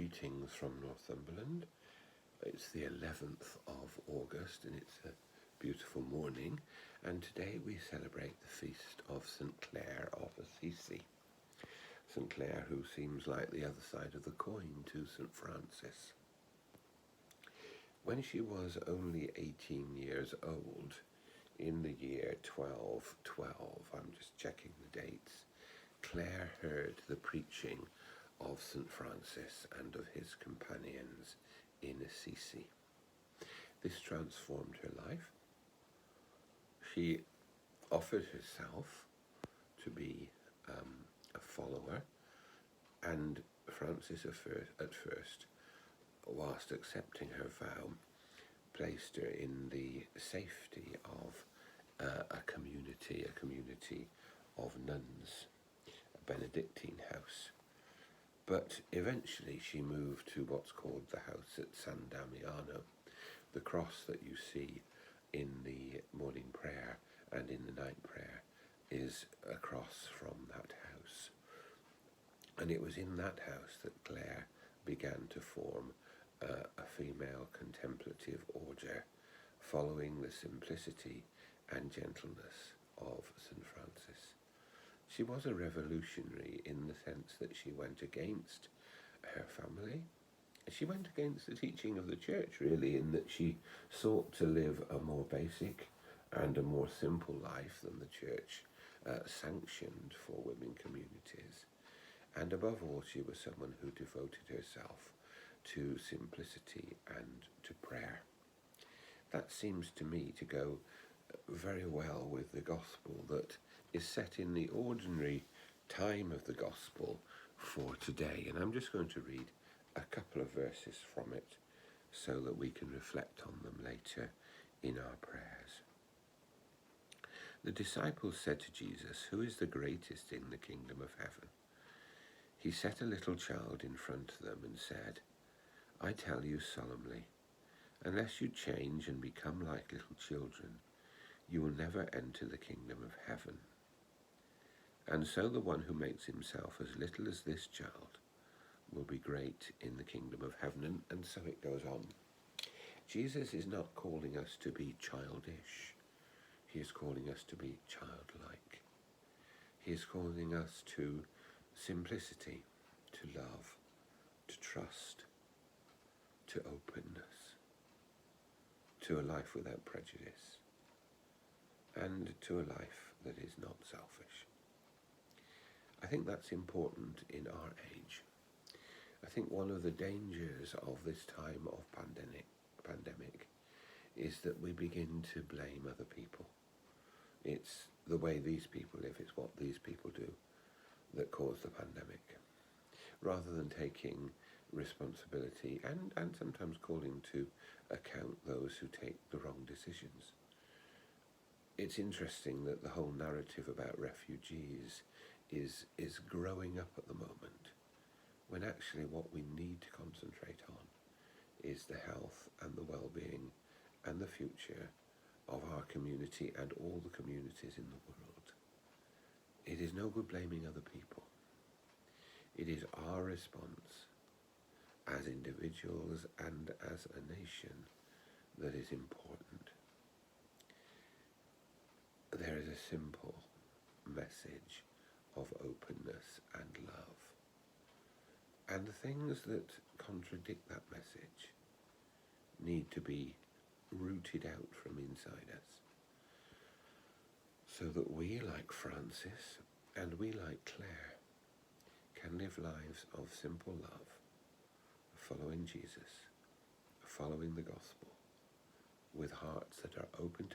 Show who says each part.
Speaker 1: Greetings from Northumberland. It's the 11th of August and it's a beautiful morning, and today we celebrate the feast of St. Clare of Assisi. St. Clare, who seems like the other side of the coin to St. Francis. When she was only 18 years old, in the year 1212, I'm just checking the dates, Clare heard the preaching of St. Francis and of his companions in Assisi. This transformed her life. She offered herself to be a follower, and Francis at first, whilst accepting her vow, placed her in the safety of a community of nuns, a Benedictine house. But eventually she moved to what's called the house at San Damiano. The cross that you see in the morning prayer and in the night prayer is a cross from that house. And it was in that house that Clare began to form a female contemplative order, following the simplicity and gentleness of St. Francis. She was a revolutionary in the sense that she went against her family. She went against the teaching of the church, really, in that she sought to live a more basic and a more simple life than the church sanctioned for women communities. And above all, she was someone who devoted herself to simplicity and to prayer. That seems to me to go very well with the gospel that is set in the ordinary time of the gospel for today. And I'm just going to read a couple of verses from it so that we can reflect on them later in our prayers. The disciples said to Jesus, "Who is the greatest in the kingdom of heaven?" He set a little child in front of them and said, "I tell you solemnly, unless you change and become like little children, you will never enter the kingdom of heaven. And so the one who makes himself as little as this child will be great in the kingdom of heaven." And so it goes on. Jesus is not calling us to be childish. He is calling us to be childlike. He is calling us to simplicity, to love, to trust, to openness, to a life without prejudice, and to a life that is not selfish. I think that's important in our age. I think one of the dangers of this time of pandemic is that we begin to blame other people. It's the way these people live, it's what these people do that caused the pandemic, rather than taking responsibility and sometimes calling to account those who take the wrong decisions. It's interesting that the whole narrative about refugees is growing up at the moment, when actually what we need to concentrate on is the health and the well-being and the future of our community and all the communities in the world. It is no good blaming other people. It is our response as individuals and as a nation that is important. There is a simple message of openness and love. And the things that contradict that message need to be rooted out from inside us, so that we, like Francis, and we, like Clare, can live lives of simple love, following Jesus, following the gospel, with hearts that are open